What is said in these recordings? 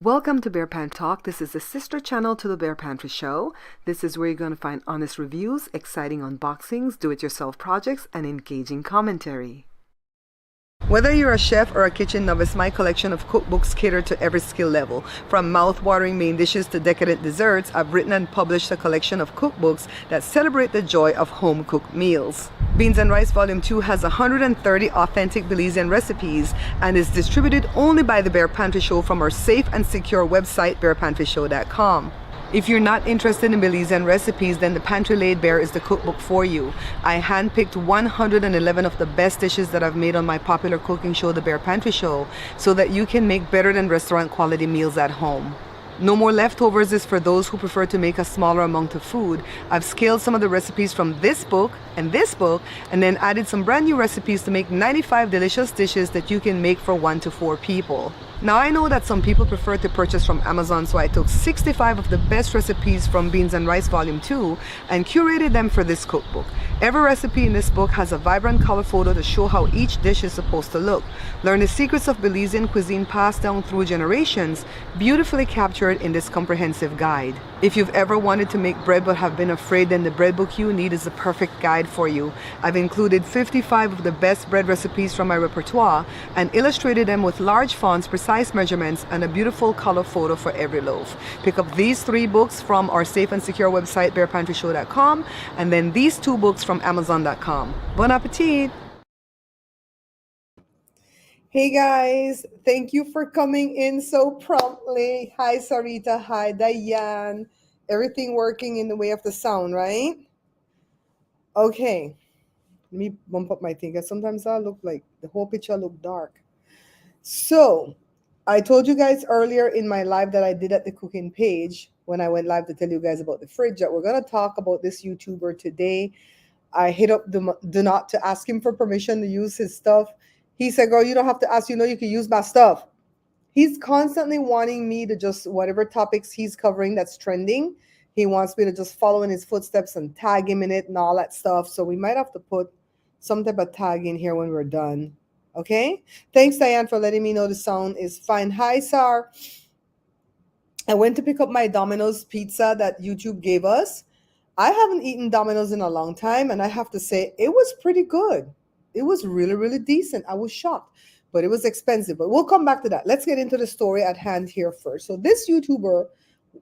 Welcome to Bear Pantry Talk. This is the sister channel to the Bear Pantry Show. This is where you're going to find honest reviews, exciting unboxings, do-it-yourself projects, and engaging commentary. Whether you're a chef or a kitchen novice, my collection of cookbooks cater to every skill level. From mouth-watering main dishes to decadent desserts, I've written and published a collection of cookbooks that celebrate the joy of home-cooked meals. Beans and Rice Volume 2 has 130 authentic Belizean recipes and is distributed only by the Bear Pantry Show from our safe and secure website, bearpantryshow.com. If you're not interested in Belizean recipes, then The Pantry Laid Bare is the cookbook for you. I handpicked 111 of the best dishes that I've made on my popular cooking show, The Bear Pantry Show, so that you can make better than restaurant quality meals at home. No More Leftovers is for those who prefer to make a smaller amount of food. I've scaled some of the recipes from this book, and then added some brand new recipes to make 95 delicious dishes that you can make for 1 to 4 people. Now I know that some people prefer to purchase from Amazon, so I took 65 of the best recipes from Beans and Rice Volume 2 and curated them for this cookbook. Every recipe in this book has a vibrant color photo to show how each dish is supposed to look. Learn the secrets of Belizean cuisine passed down through generations, beautifully captured in this comprehensive guide. If you've ever wanted to make bread but have been afraid, then the bread book you need is the perfect guide for you. I've included 55 of the best bread recipes from my repertoire and illustrated them with large fonts, precise measurements, and a beautiful color photo for every loaf. Pick up these 3 books from our safe and secure website, bearpantryshow.com, and then these 2 books from amazon.com. Bon appetit! Hey guys, thank you for coming in so promptly. Hi Sarita, hi Diane. Everything working in the way of the sound, right? Okay, let me bump up my thing because sometimes I look like the whole picture look dark. So I told you guys earlier in my live that I did at the cooking page when I went live to tell you guys about the fridge that we're going to talk about this YouTuber today. I hit up do not to ask him for permission to use his stuff. He said, girl, you don't have to ask, you know, you can use my stuff. He's constantly wanting me to just, whatever topics he's covering that's trending, he wants me to just follow in his footsteps and tag him in it and all that stuff. So we might have to put some type of tag in here when we're done. Okay? Thanks, Diane, for letting me know the sound is fine. Hi, Sar. I went to pick up my Domino's pizza that YouTube gave us. I haven't eaten Domino's in a long time, and I have to say it was pretty good. It was really, really decent. I was shocked, but it was expensive. But we'll come back to that. Let's get into the story at hand here first. So this YouTuber,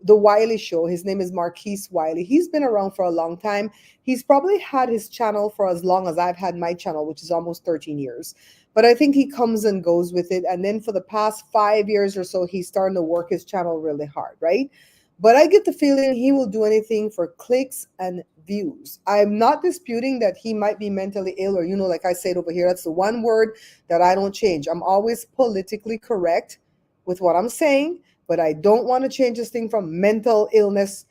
the Wiley Show, his name is Marquise Wiley. He's been around for a long time. He's probably had his channel for as long as I've had my channel, which is almost 13 years. But I think he comes and goes with it. And then for the past 5 years or so, he's starting to work his channel really hard, right? But I get the feeling he will do anything for clicks and views. I'm not disputing that he might be mentally ill, or, you know, like I said over here, that's the one word that I don't change. I'm always politically correct with what I'm saying, but I don't want to change this thing from mental illness,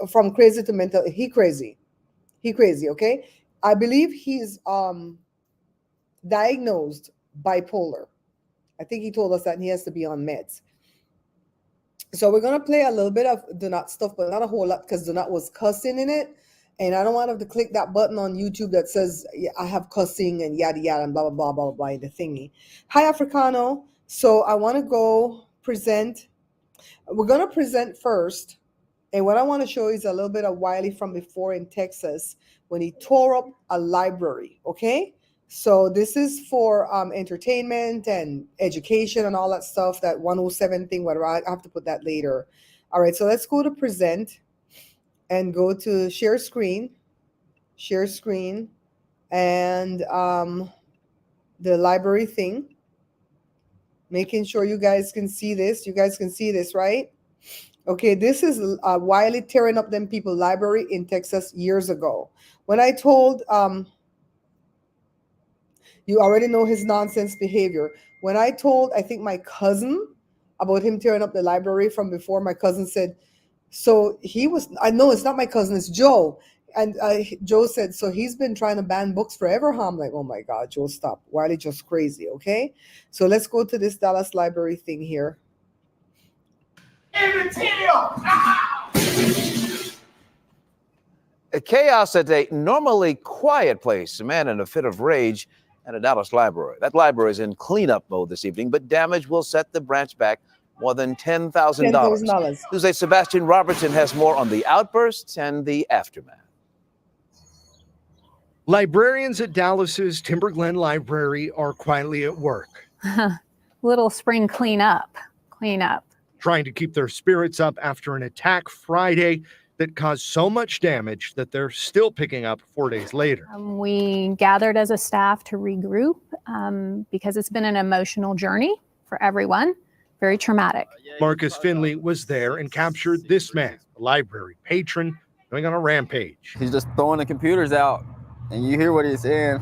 from crazy to mental. He crazy, okay? I believe he's diagnosed bipolar. I think he told us that he has to be on meds. So we're going to play a little bit of Donut stuff, but not a whole lot because Donut was cussing in it. And I don't want to click that button on YouTube that says, yeah, I have cussing and yada, yada, and blah, blah, blah, blah, blah, in the thingy. Hi, Africano. So I want to go present. We're going to present first. And what I want to show you is a little bit of Wiley from before in Texas when he tore up a library, okay? So this is for entertainment and education and all that stuff, that 107 thing, whatever. I have to put that later. All right, so let's go to present and go to share screen, and the library thing, making sure you guys can see this. You guys can see this, right? Okay, this is Wiley tearing up them people library in Texas years ago. When I told... you already know his nonsense behavior. When I told, I think, my cousin about him tearing up the library from before, my cousin said, so he was, I know it's not my cousin, it's Joe. And Joe said, so he's been trying to ban books forever, huh? I'm like, oh my God, Joe, stop. Wiley just crazy, okay? So let's go to this Dallas library thing here. Chaos at a normally quiet place. A man in a fit of rage at a Dallas library. That library is in cleanup mode this evening, but damage will set the branch back more than $10,000. $10,000. Tuesday, Sebastian Robertson has more on the outbursts and the aftermath. Librarians at Dallas's Timber Glen Library are quietly at work. Little spring cleanup. Trying to keep their spirits up after an attack Friday that caused so much damage that they're still picking up 4 days later. We gathered as a staff to regroup because it's been an emotional journey for everyone, very traumatic. Marcus Finley was there and captured this man, a library patron, going on a rampage. He's just throwing the computers out, and you hear what he's saying.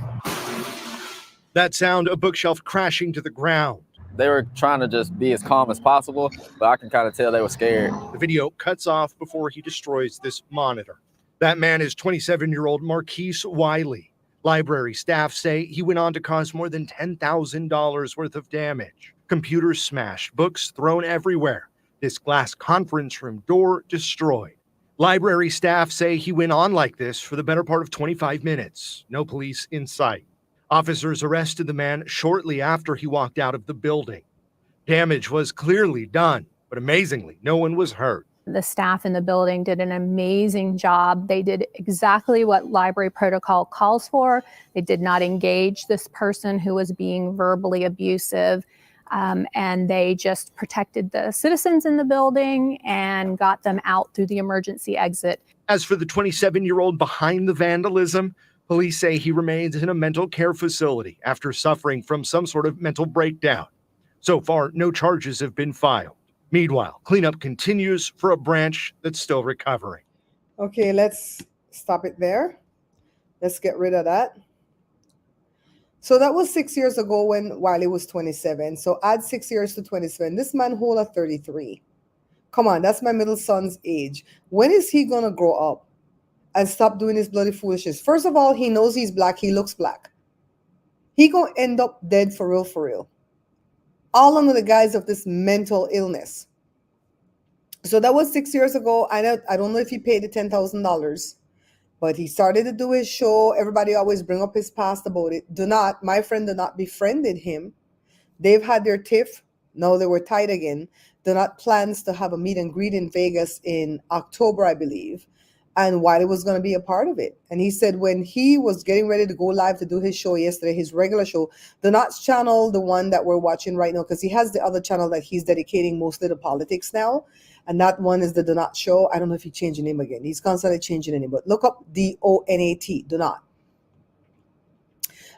That sound, a bookshelf crashing to the ground. They were trying to just be as calm as possible, but I can kind of tell they were scared. The video cuts off before he destroys this monitor. That man is 27-year-old Marquise Wiley. Library staff say he went on to cause more than $10,000 worth of damage. Computers smashed, books thrown everywhere. This glass conference room door destroyed. Library staff say he went on like this for the better part of 25 minutes. No police in sight. Officers arrested the man shortly after he walked out of the building. Damage was clearly done, but amazingly, no one was hurt. The staff in the building did an amazing job. They did exactly what library protocol calls for. They did not engage this person who was being verbally abusive, and they just protected the citizens in the building and got them out through the emergency exit. As for the 27-year-old behind the vandalism, police say he remains in a mental care facility after suffering from some sort of mental breakdown. So far, no charges have been filed. Meanwhile, cleanup continues for a branch that's still recovering. Okay, let's stop it there. Let's get rid of that. So that was 6 years ago when Wiley was 27. So add 6 years to 27. This man hold a 33. Come on, that's my middle son's age. When is he going to grow up and stop doing his bloody foolishness? First of all, he knows he's black. He looks black. He going to end up dead for real, for real. All under the guise of this mental illness. So that was 6 years ago. I don't know if he paid the $10,000, but he started to do his show. Everybody always bring up his past about it. My friend do not befriended him. They've had their tiff. Now they were tight again. Do not plans to have a meet and greet in Vegas in October, I believe. And Wiley was going to be a part of it. And he said when he was getting ready to go live to do his show yesterday, his regular show, do not channel the one that we're watching right now, because he has the other channel that he's dedicating mostly to politics now. And that one is the Do Not Show. I don't know if he changed the name again. He's constantly changing the name, but look up DONAT, Do Not.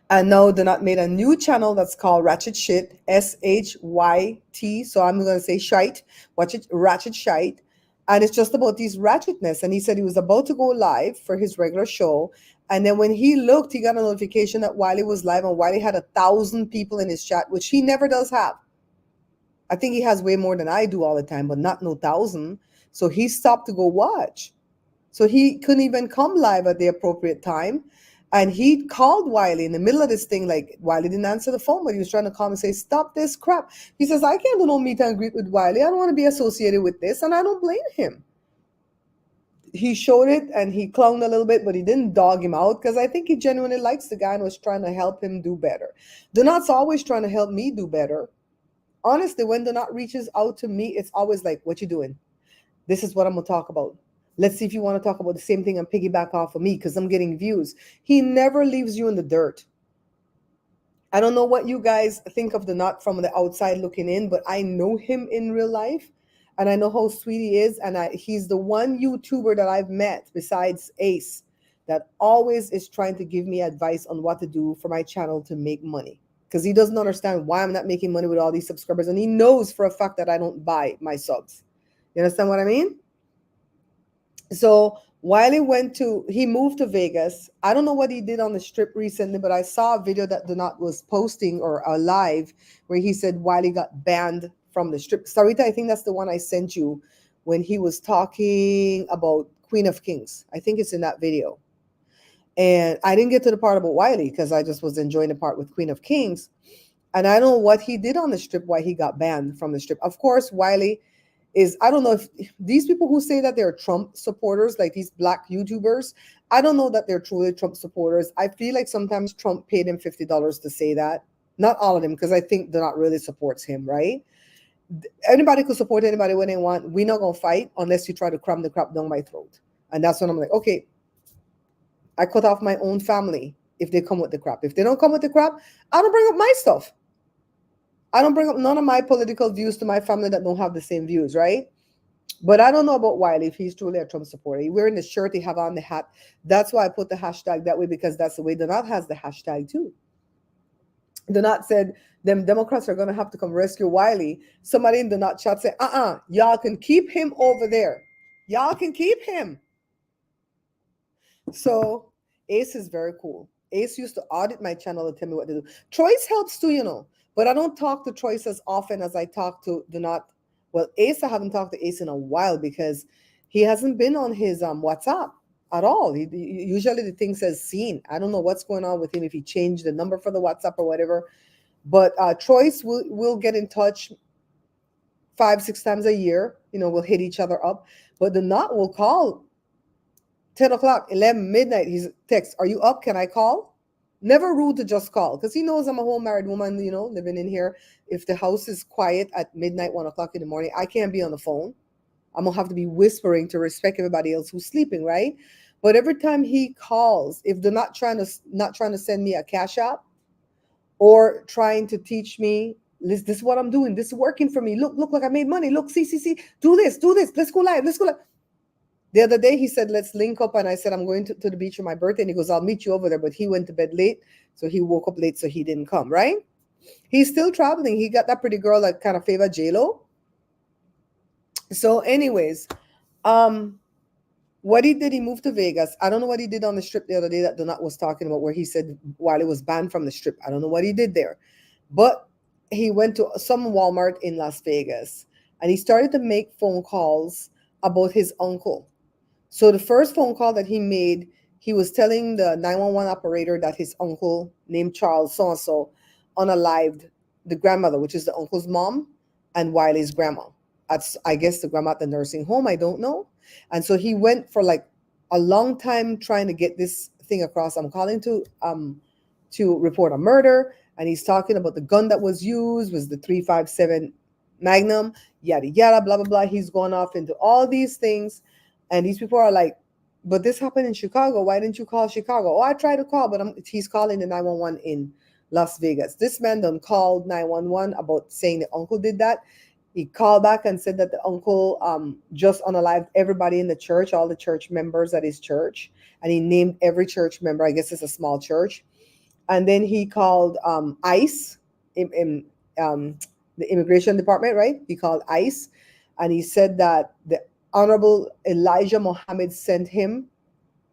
And now Do Not made a new channel that's called Ratchet Shit, SHYT. So I'm going to say Shite, watch it, Ratchet Shite. And it's just about these ratchetness. And he said he was about to go live for his regular show. And then when he looked, he got a notification that Wiley was live, and Wiley had 1,000 people in his chat, which he never does have. I think he has way more than I do all the time, but not no 1,000. So he stopped to go watch. So he couldn't even come live at the appropriate time. And he called Wiley in the middle of this thing, like Wiley didn't answer the phone, but he was trying to call and say, stop this crap. He says, I can't do no meet and greet with Wiley. I don't want to be associated with this, and I don't blame him. He showed it, and he clowned a little bit, but he didn't dog him out, because I think he genuinely likes the guy and was trying to help him do better. Donat's always trying to help me do better. Honestly, when Donat reaches out to me, it's always like, what you doing? This is what I'm going to talk about. Let's see if you want to talk about the same thing and piggyback off of me, because I'm getting views. He never leaves you in the dirt. I don't know what you guys think of Donat from the outside looking in, but I know him in real life, and I know how sweet he is. And he's the one YouTuber that I've met besides Ace that always is trying to give me advice on what to do for my channel to make money, because he doesn't understand why I'm not making money with all these subscribers. And he knows for a fact that I don't buy my subs. You understand what I mean? So Wiley he moved to Vegas. I don't know what he did on the strip recently, but I saw a video that Donat was posting, or a live, where he said Wiley got banned from the strip. Sarita, I think that's the one I sent you when he was talking about Queen of Kings. I think it's in that video. And I didn't get to the part about Wiley because I just was enjoying the part with Queen of Kings. And I don't know what he did on the strip, why he got banned from the strip. Of course, Wiley I don't know if these people who say that they're Trump supporters, like these black YouTubers, I don't know that they're truly Trump supporters. I feel like sometimes Trump paid him $50 to say that. Not all of them, because I think Donat really supports him, right? anybody could support anybody when they want. We're not gonna fight unless you try to cram the crap down my throat. And that's when I'm like, okay, I cut off my own family if they come with the crap. If they don't come with the crap, I don't bring up my stuff. I don't bring up none of my political views to my family that don't have the same views, right? But I don't know about Wiley if he's truly a Trump supporter. He wearing the shirt, he have on the hat. That's why I put the hashtag that way, because that's the way Donat has the hashtag too. Donat said them Democrats are gonna have to come rescue Wiley. Somebody in Donat chat said, y'all can keep him over there. Y'all can keep him. So Ace is very cool. Ace used to audit my channel to tell me what to do. Choice helps too, you know, but I don't talk to Choice as often as I talk to Donat. Well, Ace, I haven't talked to Ace in a while because he hasn't been on his WhatsApp at all. Usually the thing says seen. I don't know what's going on with him, if he changed the number for the WhatsApp or whatever. But Choice will get in touch 5-6 times a year. You know, we'll hit each other up. But Donat will call 10 o'clock, 11, midnight. He's text, are you up? Can I call? Never rude to just call, because he knows I'm a home married woman, you know, living in here. If the house is quiet at midnight, 1 o'clock in the morning, I can't be on the phone. I'm gonna have to be whispering to respect everybody else who's sleeping, right? But every time he calls, if they're not trying to send me a cash app or trying to teach me, this is what I'm doing, this is working for me. Look, like I made money. Look, see, do this, let's go live. The other day he said, let's link up. And I said, I'm going to the beach for my birthday. And he goes, I'll meet you over there. But he went to bed late. So he woke up late. So he didn't come, right? He's still traveling. He got that pretty girl that kind of favor J-Lo. So anyways, what he did, he moved to Vegas. I don't know what he did on the strip the other day that Donat was talking about, where he said Wiley was banned from the strip. I don't know what he did there. But he went to some Walmart in Las Vegas. And he started to make phone calls about his uncle. So the first phone call that he made, he was telling the 911 operator that his uncle named Charles so-and-so unalived the grandmother, which is the uncle's mom, and Wiley's grandma. That's, I guess, the grandma at the nursing home. I don't know. And so he went for like a long time trying to get this thing across. I'm calling to report a murder. And he's talking about the gun that was used was the .357 Magnum, yada, yada, blah, blah, blah. He's going off into all these things. And these people are like, but this happened in Chicago. Why didn't you call Chicago? Oh, I tried to call, but he's calling the 911 in Las Vegas. This man done called 911 about saying the uncle did that. He called back and said that the uncle just unalived everybody in the church, all the church members at his church. And he named every church member. I guess it's a small church. And then he called ICE, in the immigration department, right? He called ICE. And he said that the Honorable Elijah Muhammad sent him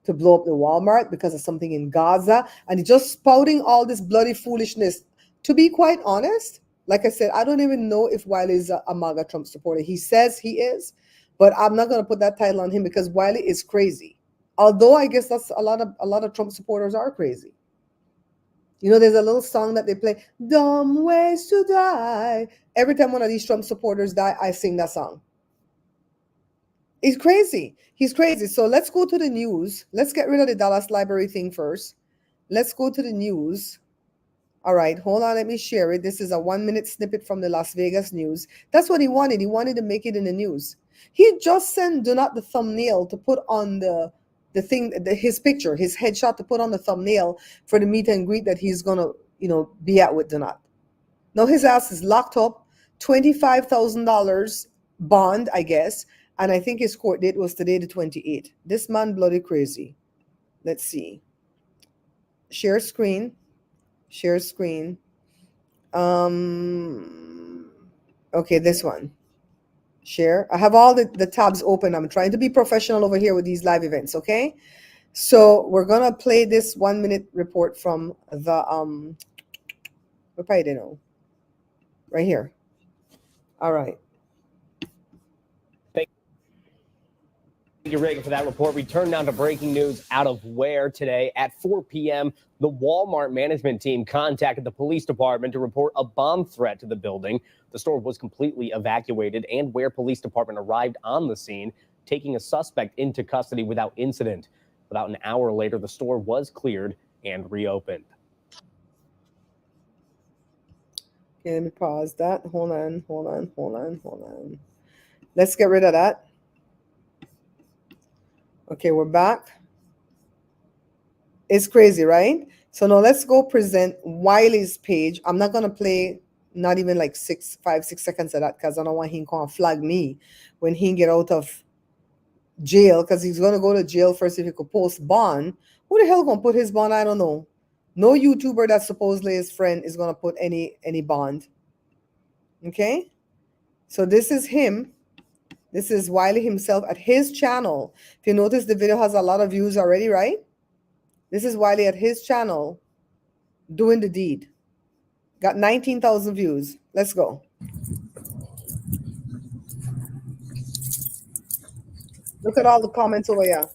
to blow up the Walmart because of something in Gaza. And he's just spouting all this bloody foolishness. To be quite honest, like I said, I don't even know if Wiley is a MAGA Trump supporter. He says he is, but I'm not going to put that title on him because Wiley is crazy. Although I guess that's a lot of Trump supporters are crazy. You know, there's a little song that they play, Dumb Ways to Die. Every time one of these Trump supporters die, I sing that song. He's crazy. He's crazy. So let's go to the news. Let's get rid of the Dallas Library thing first. Let's go to the news. All right, hold on. Let me share it. This is a 1-minute snippet from the Las Vegas news. That's what he wanted. He wanted to make it in the news. He just sent Donat the thumbnail to put on the thing, his picture, his headshot to put on the thumbnail for the meet and greet that he's going to, you know, be at with Donat. Now his ass is locked up, $25,000 bond, I guess. And I think his court date was today, the 28th. This man bloody crazy. Let's see. Share screen. Share screen. Okay, this one. Share. I have all the tabs open. I'm trying to be professional over here with these live events, okay? So we're gonna play this 1-minute report from the we probably didn't know. Right here. All right. Thank you, Reagan, for that report. We turn now to breaking news out of where today at 4 p.m. The Walmart management team contacted the police department to report a bomb threat to the building. The store was completely evacuated, and where police department arrived on the scene, taking a suspect into custody without incident. About an hour later, the store was cleared and reopened. Okay, let me pause that. Hold on. Let's get rid of that. Okay, we're back. It's crazy, right? So now let's go present Wiley's page. I'm not gonna play not even like 5, 6 seconds of that because I don't want him to flag me when he get out of jail, because he's gonna go to jail first if he could post bond. Who the hell gonna put his bond? I don't know. No YouTuber that supposedly his friend is gonna put any bond. Okay, so this is him. This is Wiley himself at his channel. If you notice, the video has a lot of views already, right? This is Wiley at his channel doing the deed. Got 19,000 views. Let's go. Look at all the comments over here.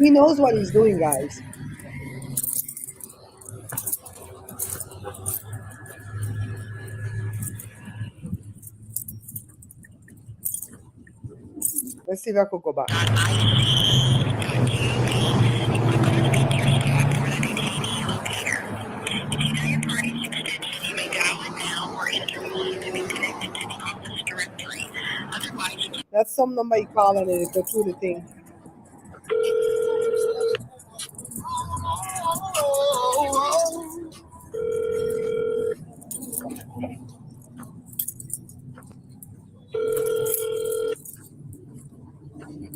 He knows what he's doing, guys. Let's see if I could go back. That's some number you call and it go through the thing.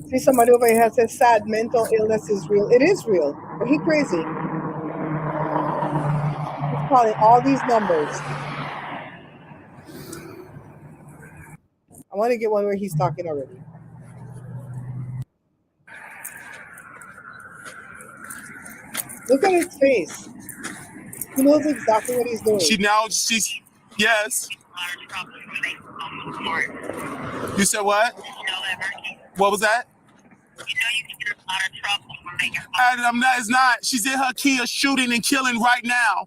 See, somebody over here says sad mental illness is real. It is real, but he crazy. He's calling all these numbers. I want to get one where he's talking already. Look at his face. He knows exactly what he's doing. She's yes. You said what? What was that? And it's not. She's in her Kia shooting and killing right now.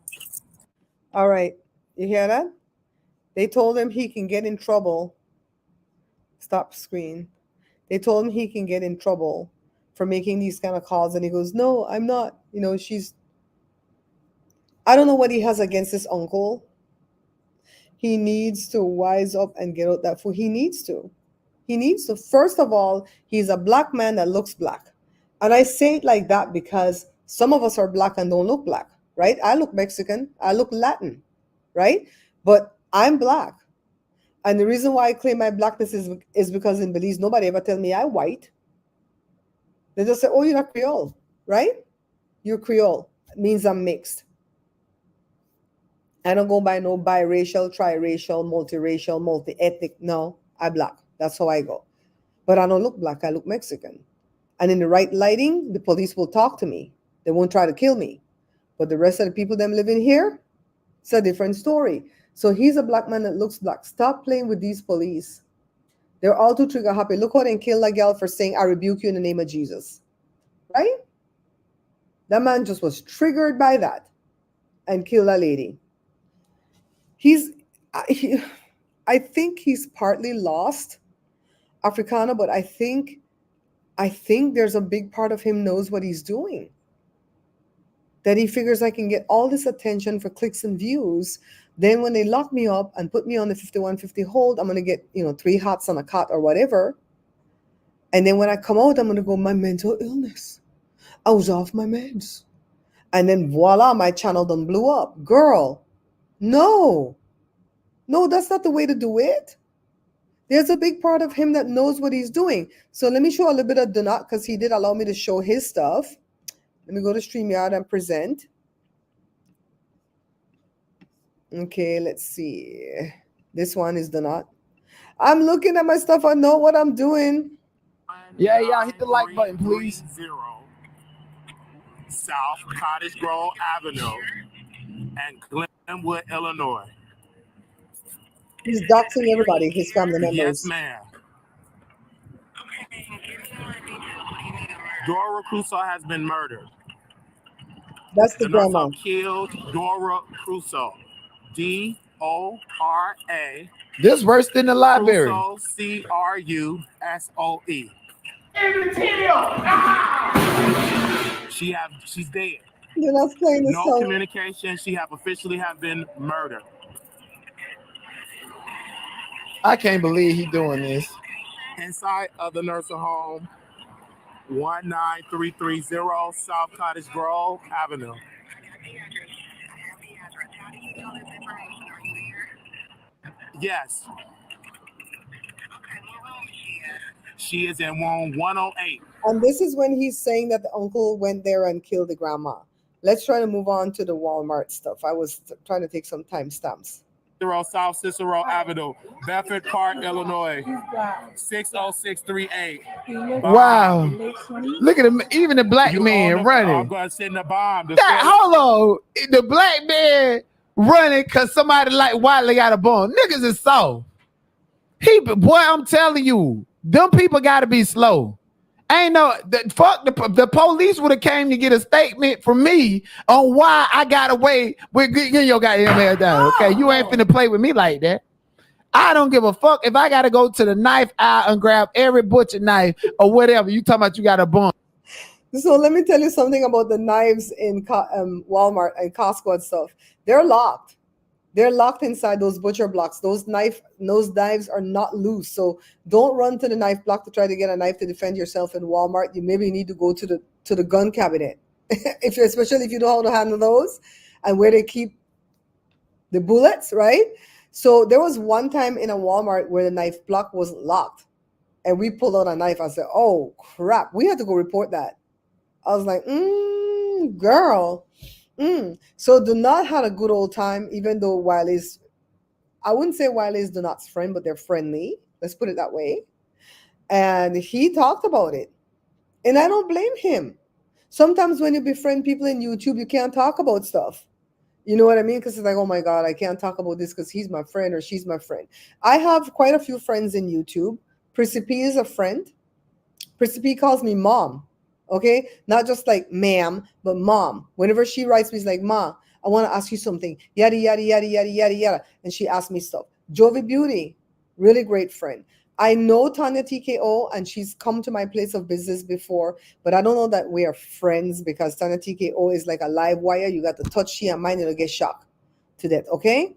All right. You hear that? They told him he can get in trouble. Stop screen. They told him he can get in trouble for making these kind of calls. And he goes, no, I'm not. You know, I don't know what he has against his uncle. He needs to wise up and get out that fool. He needs to. First of all, he's a black man that looks black. And I say it like that because some of us are black and don't look black, right? I look Mexican. I look Latin, right? But I'm black. And the reason why I claim my blackness is because in Belize, nobody ever tell me I'm white. They just say, oh, you're not Creole, right? You're Creole. It means I'm mixed. I don't go by no biracial, triracial, multiracial, multi-ethnic. No, I'm black. That's how I go. But I don't look black. I look Mexican. And in the right lighting, the police will talk to me. They won't try to kill me. But the rest of the people them living here, it's a different story. So he's a black man that looks black. Stop playing with these police. They're all too trigger happy. Look how they killed that girl for saying, I rebuke you in the name of Jesus. Right? That man just was triggered by that and killed that lady. I think he's partly lost Africana, but I think there's a big part of him knows what he's doing. That he figures I can get all this attention for clicks and views. Then when they lock me up and put me on the 5150 hold, I'm going to get, 3 hots on a cot or whatever. And then when I come out, I'm going to go, my mental illness. I was off my meds. And then voila, my channel done blew up. Girl, no, that's not the way to do it. There's a big part of him that knows what he's doing. So let me show a little bit of Donut because he did allow me to show his stuff. Let me go to StreamYard and present. Okay, let's see. This one is Donut. I'm looking at my stuff. I know what I'm doing. Yeah, hit the like button, please. South Cottage Grove Avenue and Glenwood, Illinois. He's doxing everybody, his family members. Yes, ma'am. Dora Crusoe has been murdered. That's the grandma. Killed Dora Crusoe. D-O-R-A. This worse than the library. Crusoe, C-R-U-S-O-E. She's dead. You're not playing the No song. communication. She have officially have been murdered. I can't believe he doing this. Inside of the nursing home, 19330 South Cottage Grove Avenue. Yes. She is in room 108. And this is when he's saying that the uncle went there and killed the grandma. Let's try to move on to the Walmart stuff. I was trying to take some timestamps. South Cicero Avenue, Bedford Park, Illinois, 60638. Wow. Look at him, even the black man I'm running. going to send the bomb. Hold on. The black man running because somebody like Wiley got a bomb. Niggas is soft. Boy, I'm telling you, them people got to be slow. Ain't no the police would have came to get a statement from me on why I got away with getting your goddamn ass down. Okay, you ain't finna play with me like that. I don't give a fuck if I gotta go to the knife aisle and grab every butcher knife or whatever. You talking about you got a bomb? So let me tell you something about the knives in Walmart and Costco and stuff. They're locked. They're locked inside those butcher blocks. Those knives are not loose. So don't run to the knife block to try to get a knife to defend yourself in Walmart. You maybe need to go to the gun cabinet, especially if you know how to handle those and where they keep the bullets, right? So there was one time in a Walmart where the knife block wasn't locked, and we pulled out a knife. I said, "Oh crap!" We had to go report that. I was like, "Girl." So Donat had a good old time, even though Wiley's, I wouldn't say Wiley's Donat's friend, but they're friendly. Let's put it that way. And he talked about it. And I don't blame him. Sometimes when you befriend people in YouTube, you can't talk about stuff. You know what I mean? Because it's like, oh my God, I can't talk about this because he's my friend or she's my friend. I have quite a few friends in YouTube. Prissy P is a friend. Prissy P calls me mom. Okay, not just like ma'am, but mom. Whenever she writes me, it's like, Ma, I want to ask you something. Yada, yada, yada, yada, yada, yada. And she asks me stuff. Jovi Beauty, really great friend. I know Tanya TKO, and she's come to my place of business before, but I don't know that we are friends because Tanya TKO is like a live wire. You got to touch she and mine, you'll get shocked to death, okay?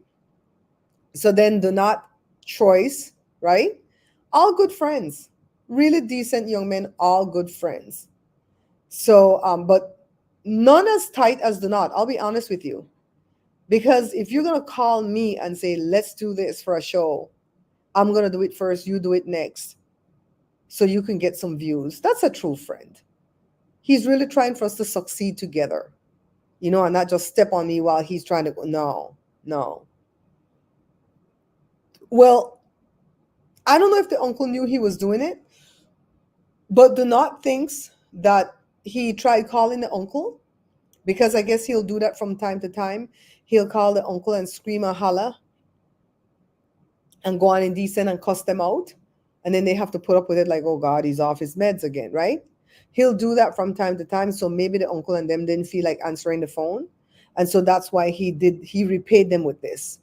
So then Donat Choice, right? All good friends. Really decent young men, all good friends. So, but none as tight as Donat. I'll be honest with you. Because if you're going to call me and say, let's do this for a show, I'm going to do it first, you do it next. So you can get some views. That's a true friend. He's really trying for us to succeed together. You know, and not just step on me while he's trying to go. No. Well, I don't know if the uncle knew he was doing it, but Donat thinks that he tried calling the uncle because I guess he'll do that from time to time. He'll call the uncle and scream and holler and go on indecent and cuss them out. And then they have to put up with it like, oh God, he's off his meds again, right? He'll do that from time to time. So maybe the uncle and them didn't feel like answering the phone. And so that's why he repaid them with this.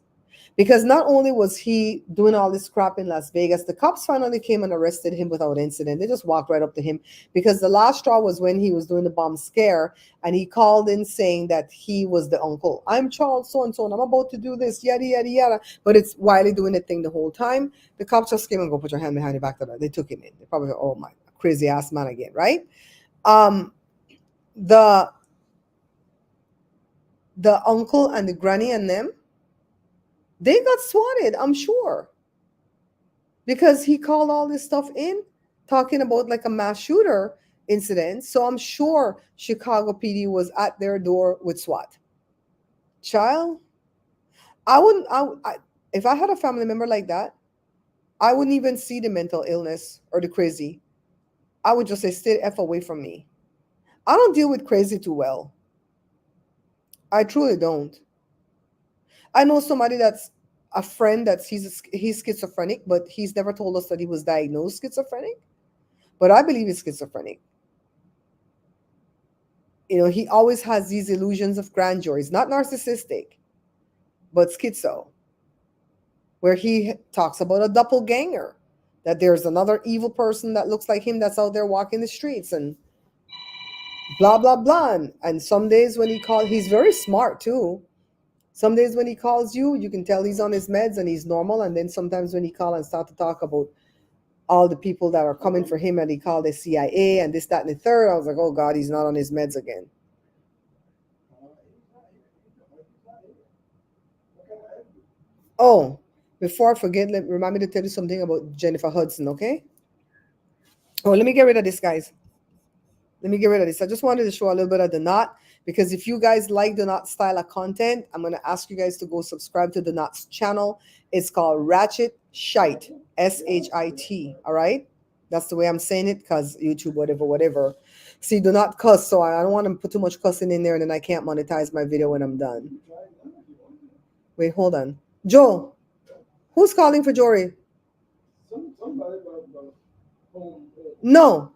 Because not only was he doing all this crap in Las Vegas, the cops finally came and arrested him without incident. They just walked right up to him because the last straw was when he was doing the bomb scare and he called in saying that he was the uncle. I'm Charles so-and-so and I'm about to do this, yada, yada, yada. But it's Wiley doing the thing the whole time. The cops just came and go, put your hand behind your back. They took him in. They probably, oh my, crazy ass man again, right? The uncle and the granny and them, they got swatted, I'm sure. Because he called all this stuff in, talking about like a mass shooter incident. So I'm sure Chicago PD was at their door with SWAT. Child, if I had a family member like that, I wouldn't even see the mental illness or the crazy. I would just say, stay the F away from me. I don't deal with crazy too well. I truly don't. I know somebody that's a friend he's schizophrenic, but he's never told us that he was diagnosed schizophrenic. But I believe he's schizophrenic. You know, he always has these illusions of grandeur. He's not narcissistic, but schizo, where he talks about a doppelganger, that there's another evil person that looks like him that's out there walking the streets. And blah, blah, blah. And some days when he calls, he's very smart too. Some days when he calls you, you can tell he's on his meds and he's normal. And then sometimes when he calls and start to talk about all the people that are coming for him, and he called the CIA and this, that, and the third, I was like, oh God, he's not on his meds again. Oh, before I forget, remind me to tell you something about Jennifer Hudson, okay? Oh, let me get rid of this, guys. Let me get rid of this. I just wanted to show a little bit of the knot, because if you guys like the knot style of content, I'm going to ask you guys to go subscribe to the knot's channel. It's called Ratchet Shite, S-H-I-T, all right? That's the way I'm saying it, because YouTube, whatever. See, do not cuss, so I don't want to put too much cussing in there, and then I can't monetize my video when I'm done. Wait, hold on. Joe, who's calling for Jory? No,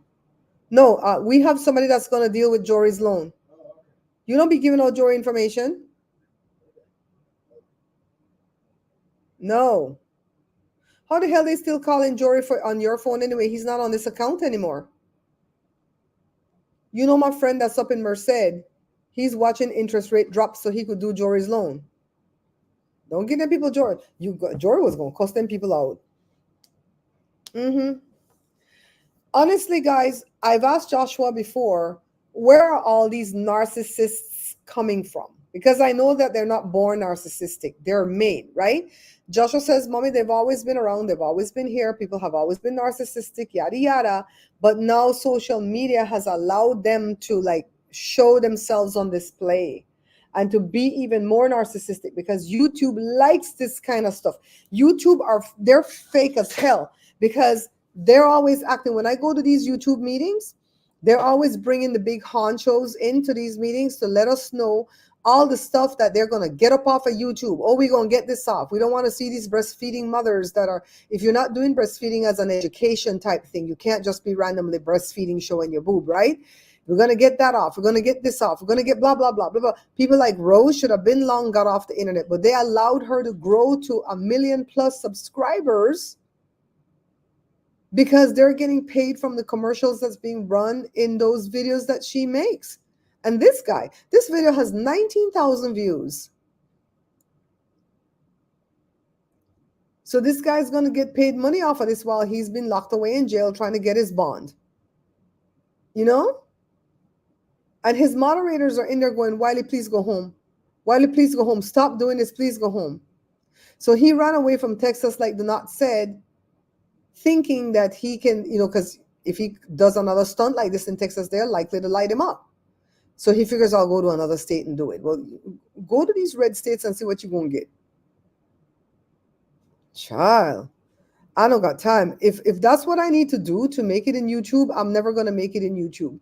we have somebody that's going to deal with Jory's loan. You don't be giving out Jory information. No. How the hell they still calling Jory on your phone anyway? He's not on this account anymore. You know my friend that's up in Merced. He's watching interest rate drop so he could do Jory's loan. Don't give them people Jory. Jory was going to cuss them people out. Honestly, guys, I've asked Joshua before, where are all these narcissists coming from? Because I know that they're not born narcissistic. They're made, right? Joshua says, Mommy, they've always been around. They've always been here. People have always been narcissistic, yada, yada. But now social media has allowed them to like show themselves on display and to be even more narcissistic, because YouTube likes this kind of stuff. YouTube they're fake as hell, because they're always acting. When I go to these YouTube meetings, they're always bringing the big honchos into these meetings to let us know all the stuff that they're going to get up off of YouTube. Oh, we're going to get this off. We don't want to see these breastfeeding mothers that are, if you're not doing breastfeeding as an education type thing, you can't just be randomly breastfeeding showing your boob, right? We're going to get that off. We're going to get this off. We're going to get blah, blah, blah, blah, blah. People like Rose should have been long got off the internet, but they allowed her to grow to 1 million+ subscribers because they're getting paid from the commercials that's being run in those videos that she makes. And this guy, this video has 19,000 views. So this guy's going to get paid money off of this while he's been locked away in jail trying to get his bond. You know? And his moderators are in there going, Wiley, please go home. Wiley, please go home. Stop doing this. Please go home. So he ran away from Texas, like the Knot said, thinking that he can, you know, because if he does another stunt like this in Texas, they're likely to light him up. So he figures, I'll go to another state and do it. Well, go to these red states and see what you're going to get. Child, I don't got time. If that's what I need to do to make it in YouTube, I'm never going to make it in YouTube.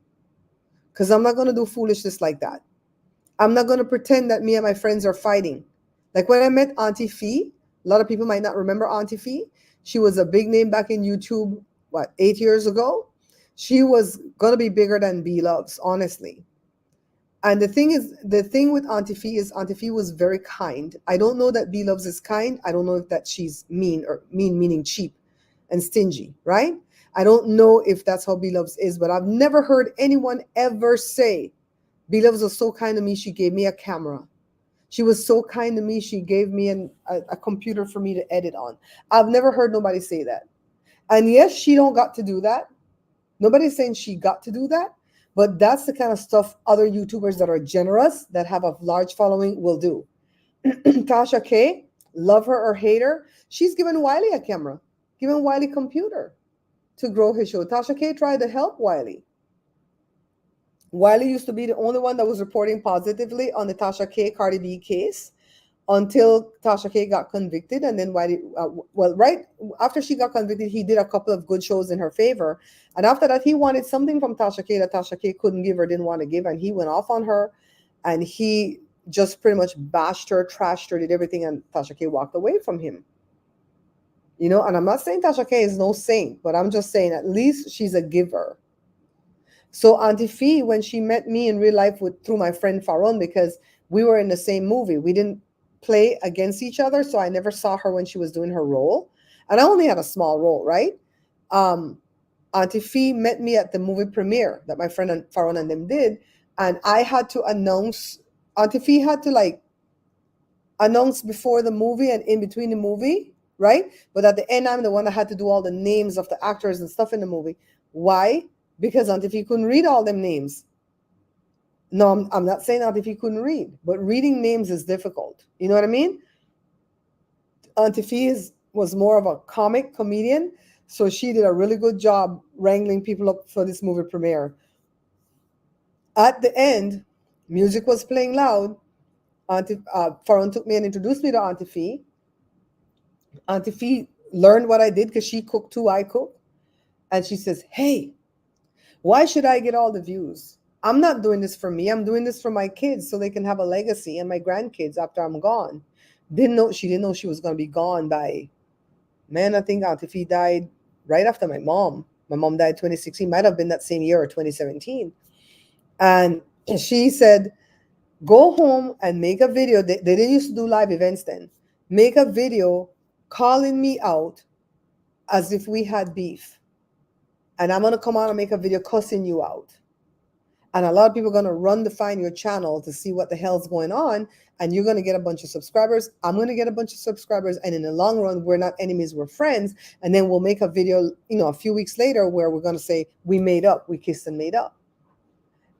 Because I'm not going to do foolishness like that. I'm not going to pretend that me and my friends are fighting. Like when I met Auntie Fee, a lot of people might not remember Auntie Fee. She was a big name back in YouTube, 8 years ago? She was going to be bigger than B Loves, honestly. And the thing with Auntie Fee is Auntie Fee was very kind. I don't know that B Loves is kind. I don't know if that she's mean, or mean meaning cheap and stingy, right? I don't know if that's how B Loves is, but I've never heard anyone ever say, B Loves was so kind to me, she gave me a camera. She was so kind to me, she gave me a computer for me to edit on. I've never heard nobody say that. And yes, she don't got to do that. Nobody's saying she got to do that. But that's the kind of stuff other YouTubers that are generous, that have a large following, will do. Tasha K, love her or hate her, she's given Wiley a camera, given Wiley a computer to grow his show. Tasha K tried to help Wiley. Wiley used to be the only one that was reporting positively on the Tasha K Cardi B case until Tasha K got convicted. And then Wiley, right after she got convicted, he did a couple of good shows in her favor. And after that, he wanted something from Tasha K that Tasha K couldn't give or didn't want to give. And he went off on her, and he just pretty much bashed her, trashed her, did everything. And Tasha K walked away from him. You know, and I'm not saying Tasha K is no saint, but I'm just saying at least she's a giver. So Auntie Fee, when she met me in real life through my friend Faron, because we were in the same movie, we didn't play against each other, so I never saw her when she was doing her role. And I only had a small role, right? Auntie Fee met me at the movie premiere that my friend and Farron and them did, and I had to announce. Auntie Fee had to like announce before the movie and in between the movie, right? But at the end, I'm the one that had to do all the names of the actors and stuff in the movie. Why? Because Auntie Fee couldn't read all them names. No, I'm not saying Auntie Fee couldn't read, but reading names is difficult. You know what I mean? Auntie Fee was more of a comic comedian, so she did a really good job wrangling people up for this movie premiere. At the end, music was playing loud. Farron took me and introduced me to Auntie Fee. Auntie Fee learned what I did because she cooked too, I cook. And she says, hey, why should I get all the views? I'm not doing this for me. I'm doing this for my kids so they can have a legacy and my grandkids after I'm gone. She didn't know she was going to be gone by, man, I think Auntie Fee died right after my mom. My mom died 2016, might have been that same year or 2017. And she said, go home and make a video. They didn't used to do live events then. Make a video calling me out as if we had beef. And I'm going to come out and make a video cussing you out. And a lot of people are going to run to find your channel to see what the hell's going on. And you're going to get a bunch of subscribers. I'm going to get a bunch of subscribers. And in the long run, we're not enemies, we're friends. And then we'll make a video, a few weeks later where we're going to say, we made up, we kissed and made up.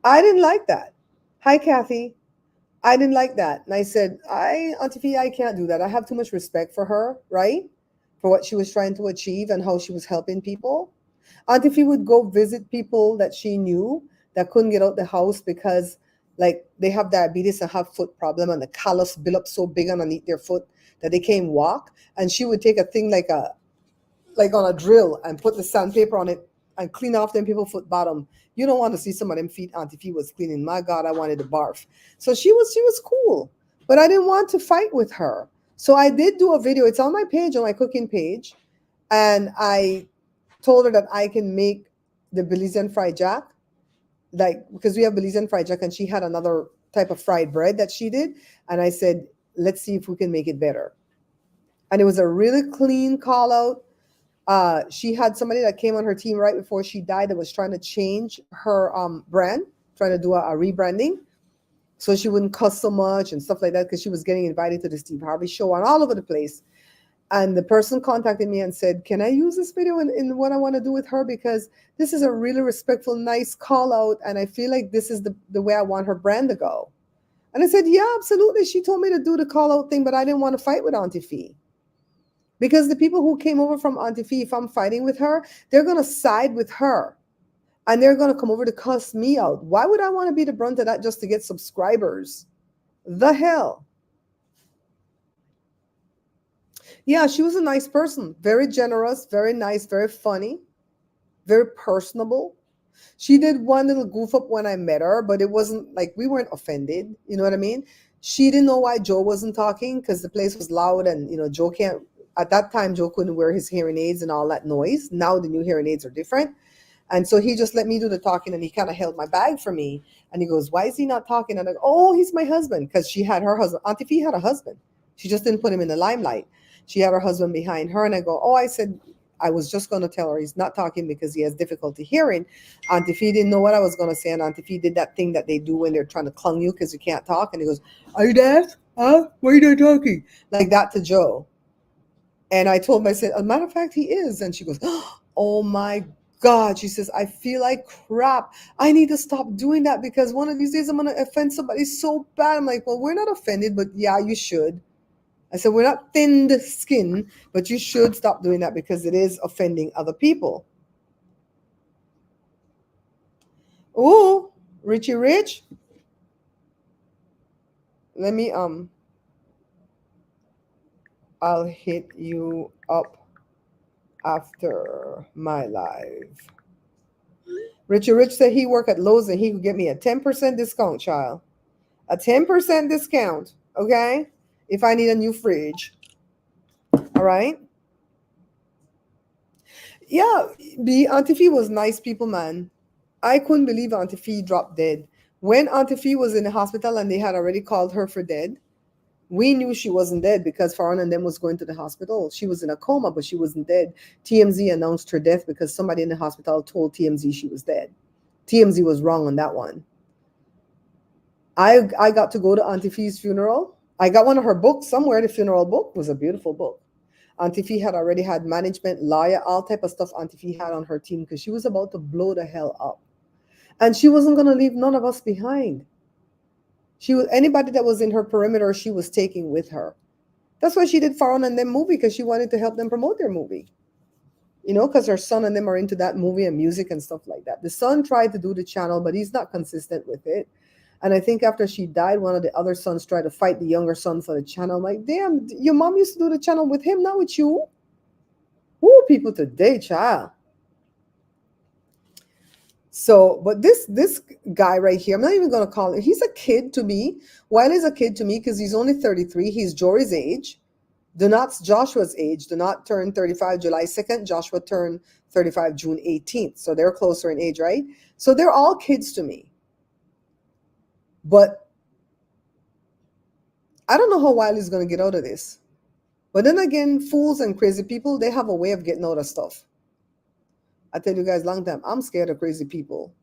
I didn't like that. Hi, Kathy. I didn't like that. And I said, Auntie Fee, I can't do that. I have too much respect for her, right? For what she was trying to achieve and how she was helping people. Auntie Fee would go visit people that she knew that couldn't get out the house because like they have diabetes and have foot problem and the callus build up so big underneath their foot that they can't walk. And she would take a thing like on a drill and put the sandpaper on it and clean off them people's foot bottom. You don't want to see some of them feet Auntie Fee was cleaning. My God, I wanted to barf. So she was cool, but I didn't want to fight with her. So I did do a video. It's on my page, on my cooking page. And I told her that I can make the Belizean fried jack, like because we have Belizean fried jack, and she had another type of fried bread that she did. And I said, let's see if we can make it better. And it was a really clean call out. She had somebody that came on her team right before she died that was trying to change her brand, trying to do a rebranding so she wouldn't cuss so much and stuff like that because she was getting invited to the Steve Harvey show and all over the place. And the person contacted me and said, can I use this video in what I want to do with her? Because this is a really respectful, nice call out. And I feel like this is the way I want her brand to go. And I said, yeah, absolutely. She told me to do the call out thing, but I didn't want to fight with Auntie Fee. Because the people who came over from Auntie Fee, if I'm fighting with her, they're going to side with her. And they're going to come over to cuss me out. Why would I want to be the brunt of that just to get subscribers? The hell? Yeah, she was a nice person. Very generous, very nice, very funny, very personable. She did one little goof up when I met her, but it wasn't like we weren't offended. You know what I mean? She didn't know why Joe wasn't talking because the place was loud and, Joe can't. At that time, Joe couldn't wear his hearing aids and all that noise. Now the new hearing aids are different. And so he just let me do the talking and he kind of held my bag for me. And he goes, why is he not talking? And I go, oh, he's my husband. Because she had her husband. Auntie Fee had a husband. She just didn't put him in the limelight. She had her husband behind her. And I go, oh, I said, I was just going to tell her he's not talking because he has difficulty hearing. Auntie Fee didn't know what I was going to say. And Auntie Fee did that thing that they do when they're trying to clung you because you can't talk. And he goes, are you deaf? Huh? Why are you not talking? Like that to Joe. And I told him, I said, as a matter of fact, he is. And she goes, oh my God. She says, I feel like crap. I need to stop doing that because one of these days I'm going to offend somebody so bad. I'm like, well, we're not offended, but yeah, you should. I said, we're not thinned skin, but you should stop doing that because it is offending other people. Oh, Richie Rich. Let me, I'll hit you up after my live. Richie Rich said he worked at Lowe's and he could get me a 10% discount, child. A 10% discount, okay? If I need a new fridge. All right? Yeah, Auntie Fee was nice people, man. I couldn't believe Auntie Fee dropped dead. When Auntie Fee was in the hospital and they had already called her for dead, We knew she wasn't dead because Farron and them was going to the hospital. She was in a coma, but she wasn't dead. TMZ announced her death because somebody in the hospital told TMZ she was dead. TMZ was wrong on that one. I got to go to Auntie Fee's funeral. I got one of her books somewhere. The funeral book was a beautiful book. Auntie Fee had already had management, lawyer, all type of stuff Auntie Fee had on her team because she was about to blow the hell up. And she wasn't going to leave none of us behind. She was anybody that was in her perimeter, she was taking with her. That's why she did Farron and them movie, because she wanted to help them promote their movie. You know, because her son and them are into that movie and music and stuff like that. The son tried to do the channel, but he's not consistent with it. And I think after she died, one of the other sons tried to fight the younger son for the channel. I'm like, damn, your mom used to do the channel with him, not with you. Woo, people today, child. So, but this guy right here, I'm not even going to call him. He's a kid to me. Wiley's a kid to me because he's only 33. He's Jory's age. Donat's Joshua's age. Donat turned 35 July 2nd. Joshua turned 35 June 18th. So they're closer in age, right? So they're all kids to me. But I don't know how Wiley's going to get out of this. But then again, fools and crazy people, they have a way of getting out of stuff. I tell you guys long time, I'm scared of crazy people.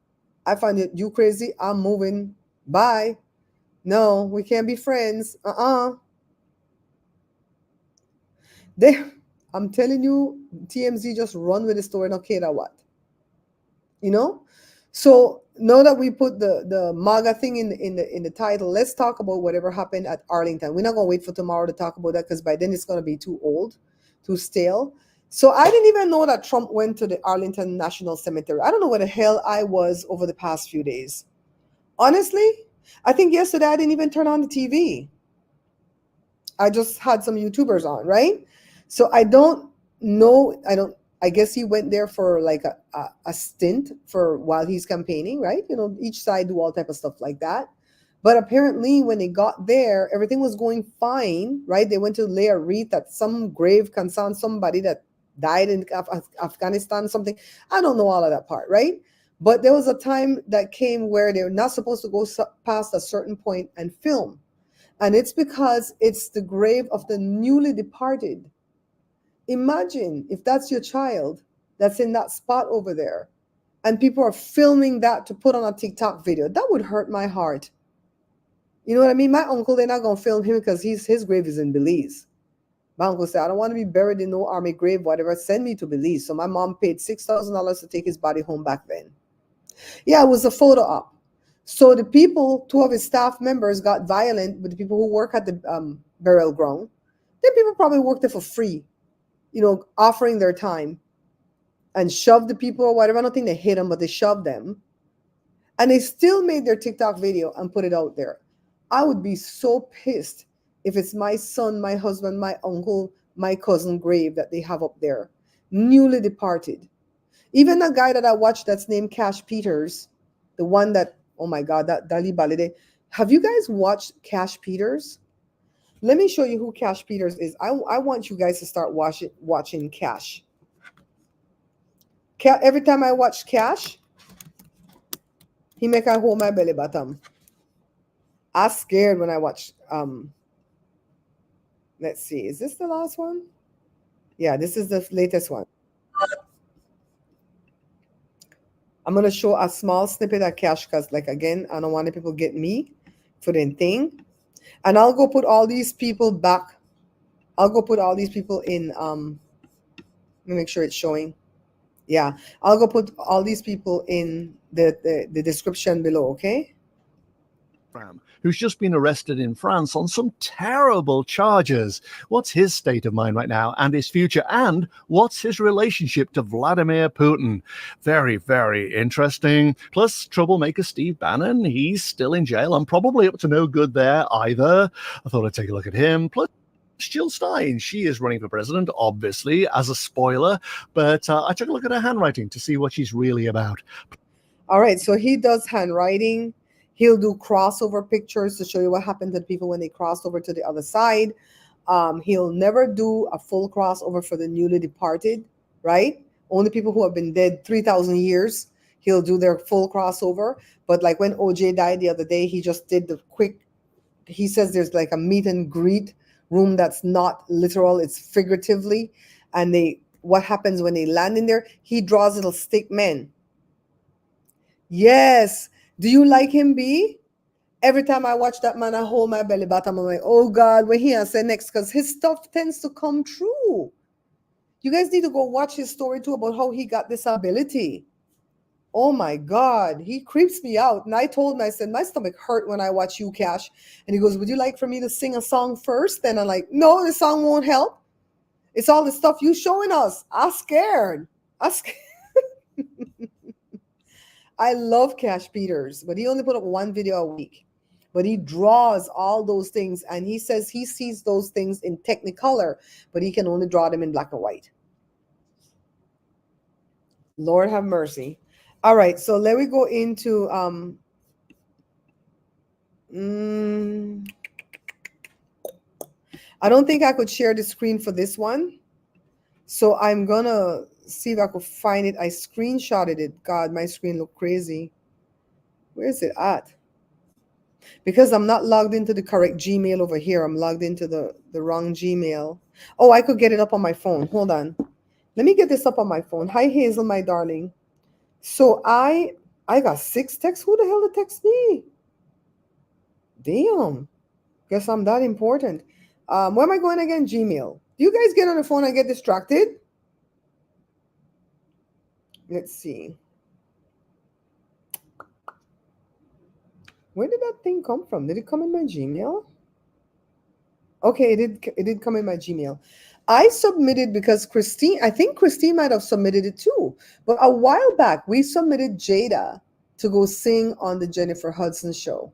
I find it, you crazy, I'm moving. Bye. No, we can't be friends. I'm telling you, TMZ just run with the story, no care what. You know? So now that we put the MAGA thing in the title, let's talk about whatever happened at Arlington. We're not going to wait for tomorrow to talk about that because by then it's going to be too old, too stale. So I didn't even know that Trump went to the Arlington National Cemetery. I don't know where the hell I was over the past few days. Honestly, I think yesterday I didn't even turn on the TV. I just had some YouTubers on, right? So I don't know. I guess he went there for like a stint for while he's campaigning, right? You know, each side do all type of stuff like that. But apparently when they got there, everything was going fine, right? They went to lay a wreath at some grave concern, somebody that died in Afghanistan, something. I don't know all of that part, right? But there was a time that came where they're not supposed to go past a certain point and film. And it's because it's the grave of the newly departed. Imagine if that's your child that's in that spot over there and people are filming that to put on a TikTok video. That would hurt my heart. You know what I mean? My uncle, they're not going to film him because his grave is in Belize. My uncle said, I don't want to be buried in no army grave, whatever. Send me to Belize. So my mom paid $6,000 to take his body home back then. Yeah, it was a photo op. So the people, two of his staff members got violent with the people who work at the burial ground. Then people probably worked there for free, you know, offering their time and shoved the people or whatever. I don't think they hit them, but they shoved them. And they still made their TikTok video and put it out there. I would be so pissed if it's my son, my husband, my uncle, my cousin grave that they have up there, newly departed. Even a guy that I watched that's named Cash Peters, the one that, oh my God, that Dali Balide. Have you guys watched Cash Peters? Let me show you who Cash Peters is. I want you guys to start watching Cash. Every time I watch Cash, he make I hold my belly bottom. I'm scared when I watch let's see, is this the last one? Yeah, this is the latest one. I'm going to show a small snippet of Cash because, like, again, I don't want people get me for the thing. And I'll go put all these people back. I'll go put all these people in, let me make sure it's showing. Yeah, I'll go put all these people in the description below, okay? Who's just been arrested in France on some terrible charges. What's his state of mind right now and his future? And what's his relationship to Vladimir Putin? Very, very interesting. Plus, troublemaker Steve Bannon, he's still in jail and probably up to no good there either. I thought I'd take a look at him. Plus, Jill Stein, she is running for president, obviously, as a spoiler. But I took a look at her handwriting to see what she's really about. All right, so he does handwriting. He'll do crossover pictures to show you what happened to people when they crossed over to the other side. He'll never do a full crossover for the newly departed, right? Only people who have been dead 3,000 years, he'll do their full crossover. But like when OJ died the other day, he just did the quick he says there's like a meet and greet room that's not literal, it's figuratively. And what happens when they land in there? He draws little stick men. Yes. Do you like him, B? Every time I watch that man, I hold my belly button. I'm like, oh God, when he answer next, because his stuff tends to come true. You guys need to go watch his story too about how he got this ability. Oh my God, he creeps me out. And I told him, I said, my stomach hurt when I watch you, Cash. And he goes, would you like for me to sing a song first? And I'm like, no, the song won't help. It's all the stuff you showing us. I'm scared. I love Cash Peters, but he only put up one video a week. But he draws all those things, and he says he sees those things in Technicolor, but he can only draw them in black and white. Lord have mercy. All right, so let me go into I don't think I could share the screen for this one. So I'm gonna see if I could find it. I screenshotted it. God, my screen looked crazy. Where is it at? Because I'm not logged into the correct Gmail over here. I'm logged into the wrong Gmail. Oh, I could get it up on my phone. Hold on. Let me get this up on my phone. Hi, Hazel, my darling. So I got 6 texts. Who the hell did text me? Damn. Guess I'm that important. Where am I going again? Gmail. Do you guys get on the phone and get distracted? Let's see. Where did that thing come from? Did it come in my Gmail? Okay, it did come in my Gmail. I submitted because I think Christine might have submitted it too. But a while back, we submitted Jada to go sing on the Jennifer Hudson show.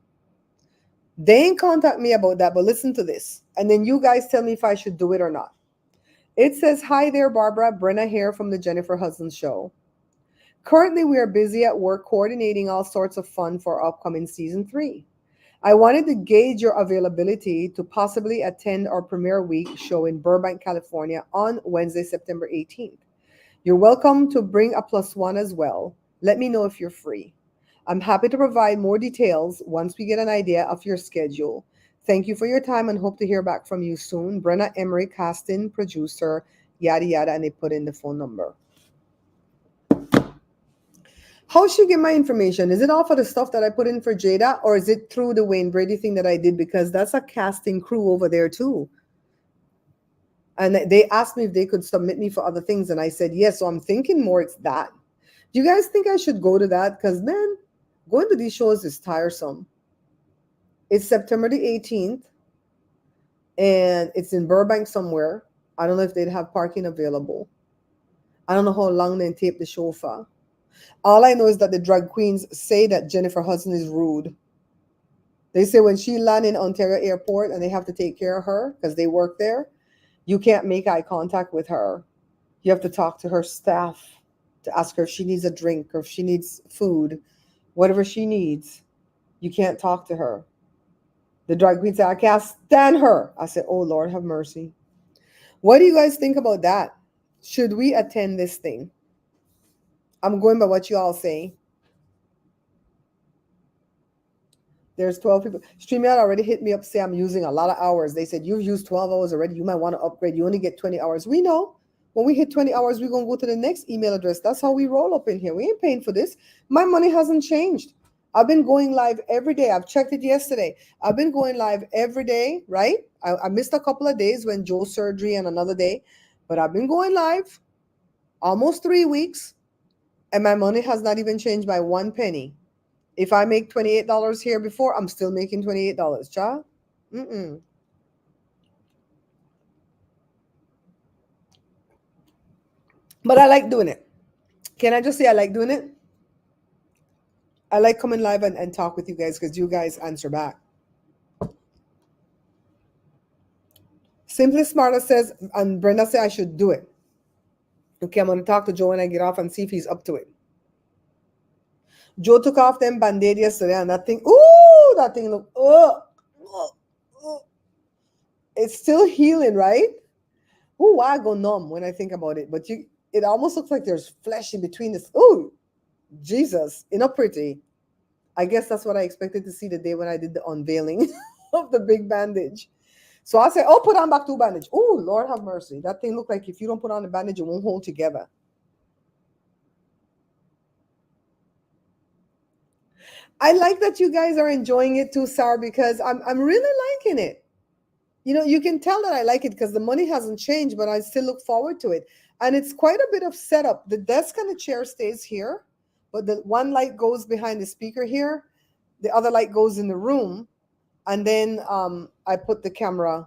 They didn't contact me about that, but listen to this. And then you guys tell me if I should do it or not. It says, hi there, Barbara. Brenna here from the Jennifer Hudson show. Currently, we are busy at work coordinating all sorts of fun for upcoming season 3. I wanted to gauge your availability to possibly attend our premiere week show in Burbank, California on Wednesday, September 18th. You're welcome to bring a +1 as well. Let me know if you're free. I'm happy to provide more details once we get an idea of your schedule. Thank you for your time and hope to hear back from you soon. Brenna Emery, casting producer, yada, yada, and they put in the phone number. How should you get my information? Is it off of the stuff that I put in for Jada, or is it through the Wayne Brady thing that I did? Because that's a casting crew over there too. And they asked me if they could submit me for other things, and I said yes. So I'm thinking more it's that. Do you guys think I should go to that? Because, man, going to these shows is tiresome. It's September the 18th, and it's in Burbank somewhere. I don't know if they'd have parking available. I don't know how long they tape the show for. All I know is that the drag queens say that Jennifer Hudson is rude. They say when she lands in Ontario Airport and they have to take care of her because they work there, you can't make eye contact with her. You have to talk to her staff to ask her if she needs a drink or if she needs food, whatever she needs. You can't talk to her. The drag queen said, I can't stand her. I said, oh, Lord, have mercy. What do you guys think about that? Should we attend this thing? I'm going by what you all say. There's 12 people. StreamYard already hit me up, say I'm using a lot of hours. They said, you've used 12 hours already. You might want to upgrade. You only get 20 hours. We know. When we hit 20 hours, we're going to go to the next email address. That's how we roll up in here. We ain't paying for this. My money hasn't changed. I've been going live every day. I've checked it yesterday. I've been going live every day, right? I missed a couple of days when Joe's surgery and another day. But I've been going live almost 3 weeks. And my money has not even changed by 1 penny. If I make $28 here before, I'm still making $28, child. But I like doing it. Can I just say I like doing it? I like coming live and talk with you guys because you guys answer back. Simply Smarter says, and Brenda said I should do it. Okay, I'm going to talk to Joe when I get off and see if he's up to it. Joe took off them Band-Aid yesterday and that thing, ooh, that thing look, it's still healing, right? Ooh, I go numb when I think about it. But it almost looks like there's flesh in between this. Ooh, Jesus, not pretty. I guess that's what I expected to see the day when I did the unveiling. of the big bandage. So I said, oh, put on back 2 bandage. Oh, Lord have mercy. That thing looked like if you don't put on the bandage, it won't hold together. I like that you guys are enjoying it too, Sarah, because I'm really liking it. You know, you can tell that I like it because the money hasn't changed, but I still look forward to it. And it's quite a bit of setup. The desk and the chair stays here, but the one light goes behind the speaker here. The other light goes in the room. And then I put the camera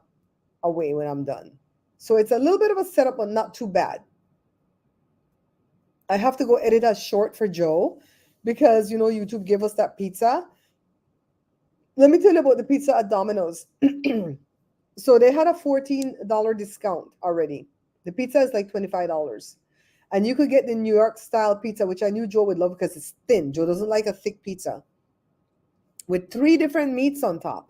away when I'm done. So it's a little bit of a setup, but not too bad. I have to go edit a short for Joe because, you know, YouTube gave us that pizza. Let me tell you about the pizza at Domino's. So they had a $14 discount already. The pizza is like $25. And you could get the New York style pizza, which I knew Joe would love because it's thin. Joe doesn't like a thick pizza. With 3 different meats on top.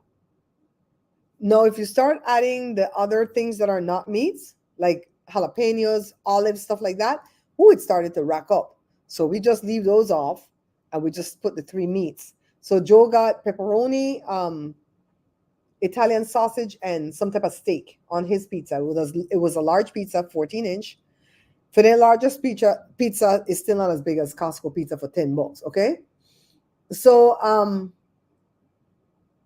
Now, if you start adding the other things that are not meats, like jalapenos, olives, stuff like that, it started to rack up. So we just leave those off and we just put the 3 meats. So Joe got pepperoni, Italian sausage, and some type of steak on his pizza. It was a large pizza, 14-inch. For the largest pizza is still not as big as Costco pizza for $10, okay? So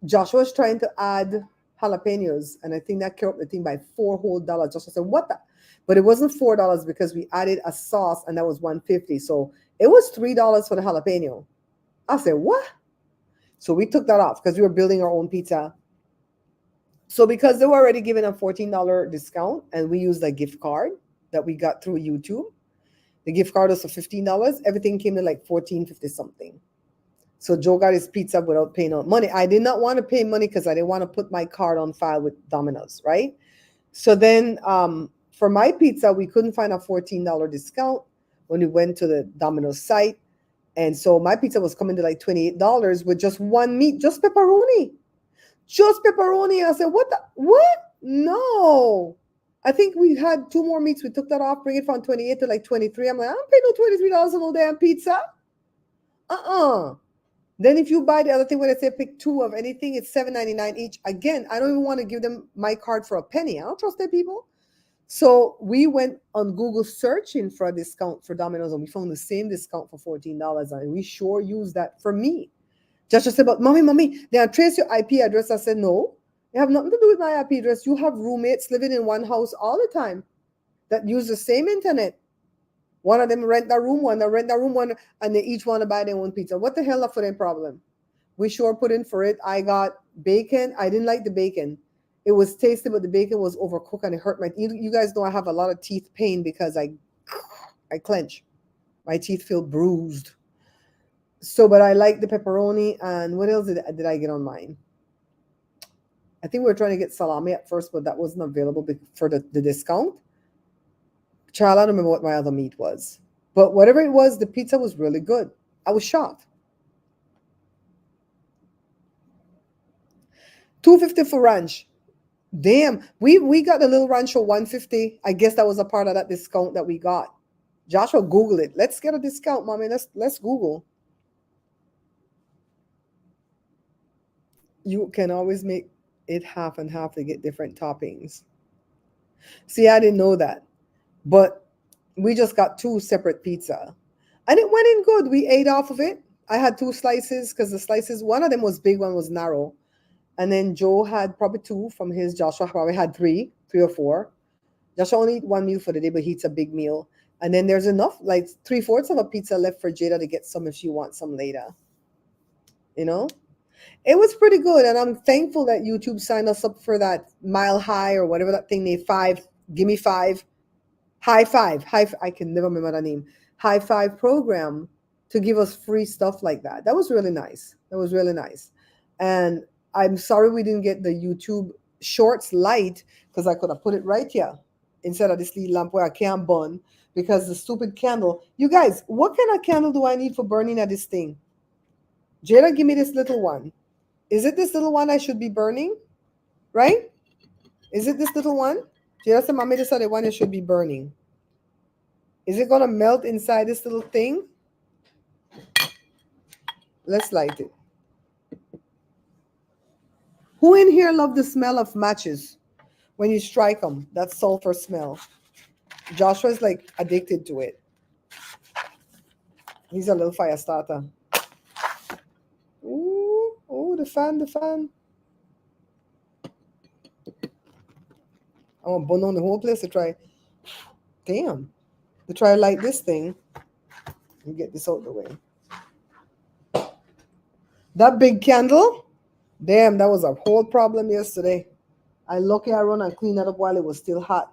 Joshua's trying to add jalapenos, and I think that carried up the thing by $4 whole. Joshua said, what the? But it wasn't $4 because we added a sauce, and that was $1.50. So it was $3 for the jalapeno. I said, what? So we took that off because we were building our own pizza. So because they were already giving a $14 discount, and we used a gift card that we got through YouTube, the gift card was for $15. Everything came to like $14.50 something. So Joe got his pizza without paying no money. I did not want to pay money because I didn't want to put my card on file with Domino's, right? So then for my pizza, we couldn't find a $14 discount when we went to the Domino's site. And so my pizza was coming to like $28 with just 1 meat, just pepperoni. Just pepperoni. I said, what? No. I think we had 2 more meats. We took that off, bring it from 28 to like 23. I'm like, I don't pay no $23 on no damn pizza. Then if you buy the other thing, when I say pick 2 of anything, it's $7.99 each. Again, I don't even want to give them my card for a penny. I don't trust that people. So we went on Google searching for a discount for Domino's, and we found the same discount for $14. And we sure used that for me. Joshua said, but mommy, they trace your IP address. I said, no, it have nothing to do with my IP address. You have roommates living in one house all the time that use the same internet. One of them rent that room, one and they each want to buy their own pizza. What the hell for their problem? We sure put in for it. I got bacon. I didn't like the bacon. It was tasty, but the bacon was overcooked and it hurt my teeth. You guys know I have a lot of teeth pain because I clench. My teeth feel bruised. So, but I like the pepperoni. And what else did I get on mine? I think we were trying to get salami at first, but that wasn't available for the discount. Child, I don't remember what my other meat was. But whatever it was, the pizza was really good. I was shocked. $2.50 for ranch. Damn, we got the little ranch for $1.50. I guess that was a part of that discount that we got. Joshua, Google it. Let's get a discount, mommy. Let's Google. You can always make it half and half to get different toppings. See, I didn't know that. But we just got 2 separate pizza. And it went in good. We ate off of it. I had 2 slices because the slices, one of them was big, one was narrow. And then Joe had probably 2 from his. Joshua probably had 3 or 4. Joshua only eat 1 meal for the day, but he eats a big meal. And then there's enough, like 3/4 of a pizza left for Jada to get some if she wants some later. You know? It was pretty good. And I'm thankful that YouTube signed us up for that Mile High or whatever that thing they 5. Give me 5. High Five. I can never remember that name. High Five program to give us free stuff like that. That was really nice. And I'm sorry we didn't get the YouTube Shorts light because I could have put it right here instead of this little lamp where I can't burn because the stupid candle. You guys, what kind of candle do I need for burning at this thing? Jada, give me this little one. Is it this little one I should be burning? Right? Is it this little one? Jada said, mommy, this is the one you should be burning. Is it going to melt inside this little thing? Let's light it. Who in here love the smell of matches when you strike them? That sulfur smell. Joshua's like addicted to it. He's a little fire starter. Ooh, ooh, the fan, the fan. I want to burn on the whole place to try. Damn. To try to light this thing. Let me get this out of the way. That big candle, damn, that was a whole problem yesterday. I lucky I run and clean that up while it was still hot.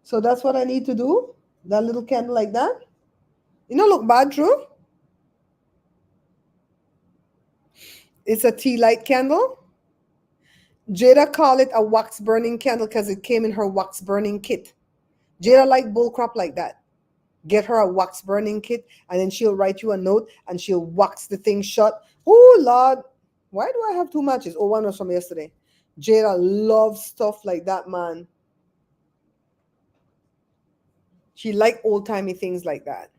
So that's what I need to do? That little candle like that? You know, look bad, true? It's a tea light candle. Jada called it a wax burning candle because it came in her wax burning kit. Jada like bullcrap like that. Get her a wax burning kit and then she'll write you a note and she'll wax the thing shut. Oh, Lord. Why do I have two matches? Oh, one was from yesterday. Jada loves stuff like that, man. She like old-timey things like that.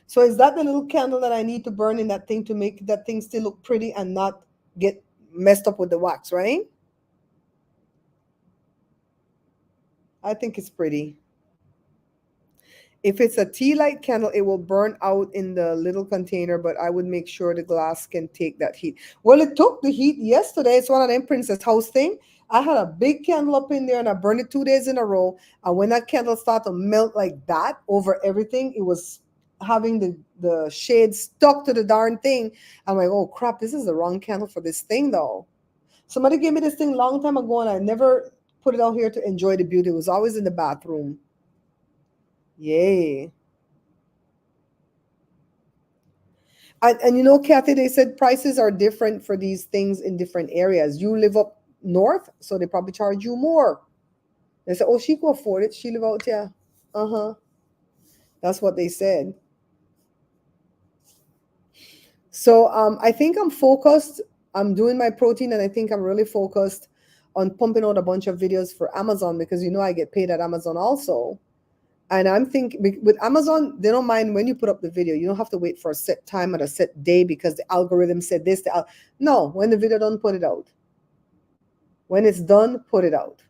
So is that the little candle that I need to burn in that thing to make that thing still look pretty and not get messed up with the wax, right? I think it's pretty. If it's a tea light candle, it will burn out in the little container, but I would make sure the glass can take that heat. Well, it took the heat yesterday. It's one of them Princess House thing. I had a big candle up in there and I burned it 2 days in a row. And when that candle started to melt like that over everything, it was having the shade stuck to the darn thing. I'm like, oh crap, this is the wrong candle for this thing though. Somebody gave me this thing a long time ago and I never put it out here to enjoy the beauty. It was always in the bathroom. Yay. And you know, Kathy, they said prices are different for these things in different areas. You live up north, so they probably charge you more. They said, oh, she could afford it. She live out here. Uh-huh. That's what they said. So I think I'm focused. I'm doing my protein, and I think I'm really focused on pumping out a bunch of videos for Amazon because, you know, I get paid at Amazon also. And I'm thinking with Amazon, they don't mind when you put up the video. You don't have to wait for a set time or a set day because the algorithm said this. No, when the video done, put it out. When it's done, put it out.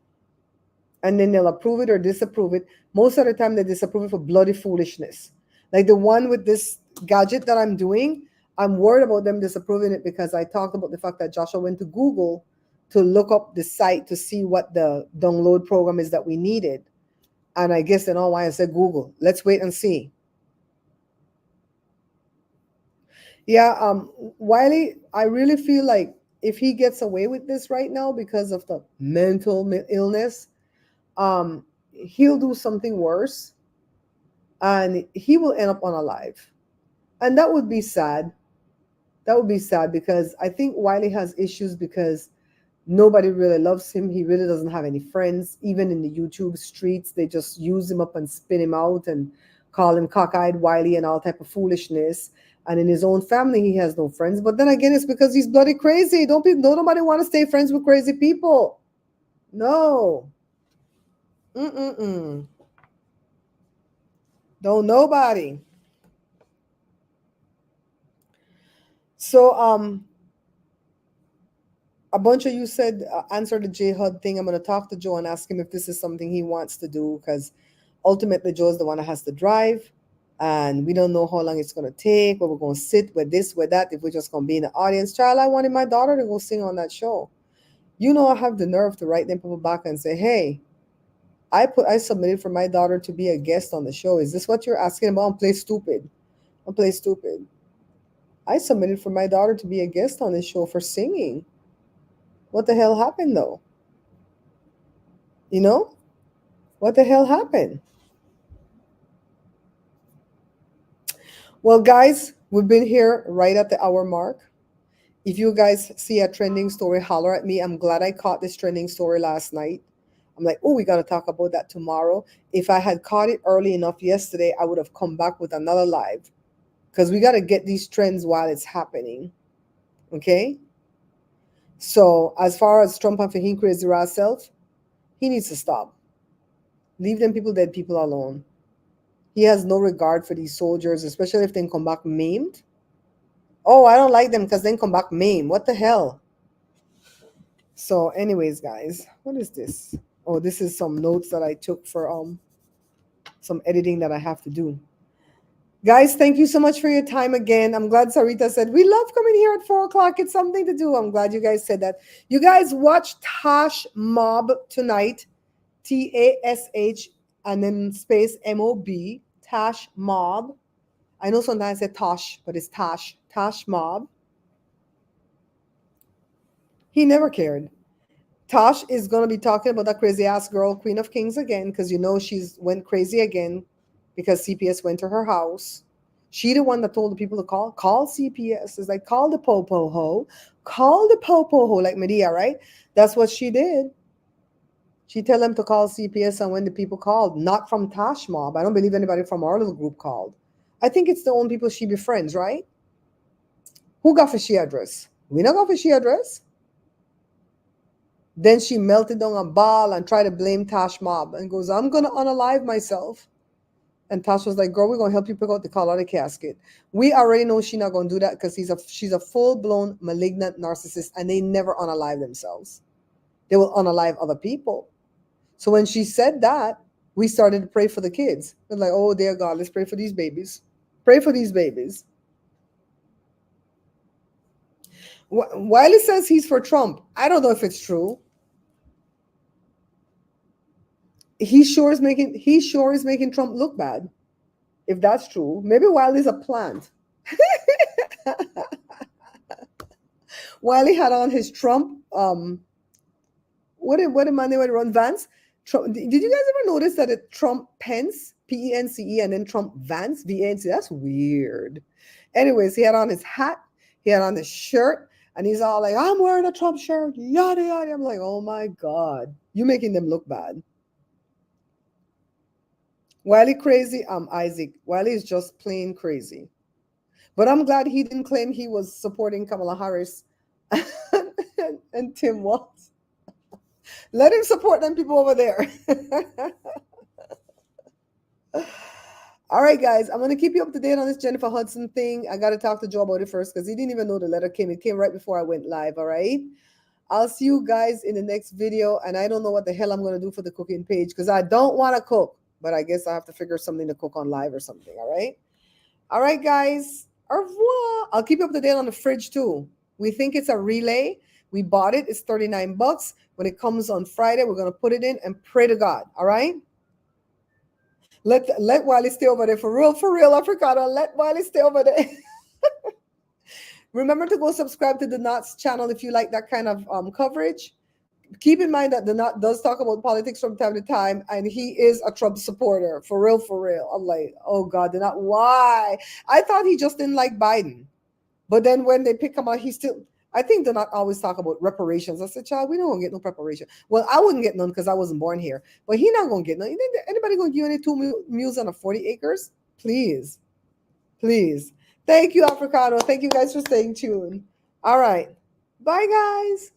And then they'll approve it or disapprove it. Most of the time, they disapprove it for bloody foolishness. Like the one with this gadget that I'm doing, I'm worried about them disapproving it because I talked about the fact that Joshua went to Google to look up the site to see what the download program is that we needed. And I guess they don't want to say Google. Let's wait and see. Yeah, Wiley, I really feel like if he gets away with this right now because of the mental illness, he'll do something worse and he will end up unalive. And that would be sad. That would be sad because I think Wiley has issues because nobody really loves him. He really doesn't have any friends. Even in the YouTube streets, they just use him up and spin him out and call him cockeyed Wiley and all type of foolishness. And in his own family, he has no friends. But then again, it's because he's bloody crazy. Don't nobody want to stay friends with crazy people. No. Don't nobody. So a bunch of you said answer the J HUD thing. I'm going to talk to Joe and ask him if this is something he wants to do because ultimately Joe's the one that has to drive and we don't know how long it's going to take, where we're going to sit, with this, with that, if we're just going to be in the audience. Child, I wanted my daughter to go sing on that show. You know, I have the nerve to write them people back and say, hey, I submitted for my daughter to be a guest on the show. Is this what you're asking about? I'm play stupid. I submitted for my daughter to be a guest on the show for singing. What the hell happened though? You know? What the hell happened? Well, guys, we've been here right at the hour mark. If you guys see a trending story, holler at me. I'm glad I caught this trending story last night. I'm like, oh, we got to talk about that tomorrow. If I had caught it early enough yesterday, I would have come back with another live because we got to get these trends while it's happening. Okay? So as far as Trump and Fahim crazy raw self, he needs to stop. Leave them dead people alone. He has no regard for these soldiers, especially if they come back maimed. Oh, I don't like them because then come back maimed. What the hell? So, anyways, guys, what is this? Oh, this is some notes that I took for some editing that I have to do. Guys, thank you so much for your time again. I'm glad Sarita said, we love coming here at 4 o'clock. It's something to do. I'm glad you guys said that. You guys watch Tash Mob tonight. TASH and then space MOB. Tash Mob. I know sometimes I say Tosh, but it's Tash. Tash Mob. He never cared. Tosh is going to be talking about that crazy ass girl, Queen of Kings, again, because you know she's went crazy again because CPS went to her house. She the one that told the people to call CPS. It's like, call the popo ho, like Medea, right? That's what she did. She tell them to call CPS, and when the people called, not from Tash Mob. I don't believe anybody from our little group called. I think it's the only people she befriends, right? Who got for she address? We not got for she address. Then she melted down a ball and tried to blame Tash Mob and goes, I'm going to unalive myself. And Tash was like, girl, we're going to help you pick out the color of the casket. We already know she's not going to do that because she's a full-blown malignant narcissist, and they never unalive themselves. They will unalive other people. So when she said that, we started to pray for the kids. We're like, oh, dear God, let's pray for these babies. Pray for these babies. Wiley says he's for Trump. I don't know if it's true. He sure is making Trump look bad. If that's true, maybe Wiley's a plant. Wiley had on his Trump. What did Monday when run Vance? Trump, did you guys ever notice that it Trump Pence, Pence, and then Trump Vance, Vance? That's weird. Anyways, he had on his hat, he had on his shirt, and he's all like, I'm wearing a Trump shirt, yada yada. I'm like, oh my God, you making them look bad. Wiley crazy, I'm Isaac. Wiley is just plain crazy. But I'm glad he didn't claim he was supporting Kamala Harris and Tim Walz. Let him support them people over there. All right, guys, I'm going to keep you up to date on this Jennifer Hudson thing. I got to talk to Joe about it first because he didn't even know the letter came. It came right before I went live, all right? I'll see you guys in the next video, and I don't know what the hell I'm going to do for the cooking page because I don't want to cook, but I guess I have to figure something to cook on live or something, all right? All right, guys, au revoir. I'll keep you up to date on the fridge, too. We think it's a relay. We bought it. It's $39. When it comes on Friday, we're going to put it in and pray to God, all right? Let Wiley stay over there. For real, Africana. Let Wiley stay over there. Remember to go subscribe to the Knots channel if you like that kind of coverage. Keep in mind that the Knot does talk about politics from time to time, and he is a Trump supporter. For real. I'm like, oh God, the Knot. Why? I thought he just didn't like Biden. But then when they pick him out, I think they're not always talk about reparations. I said, child, we don't gonna get no preparation. Well, I wouldn't get none because I wasn't born here. But he not gonna get none. Anybody gonna give you any 2 mules on a 40 acres? Please. Thank you, Africano. Thank you guys for staying tuned. All right. Bye, guys.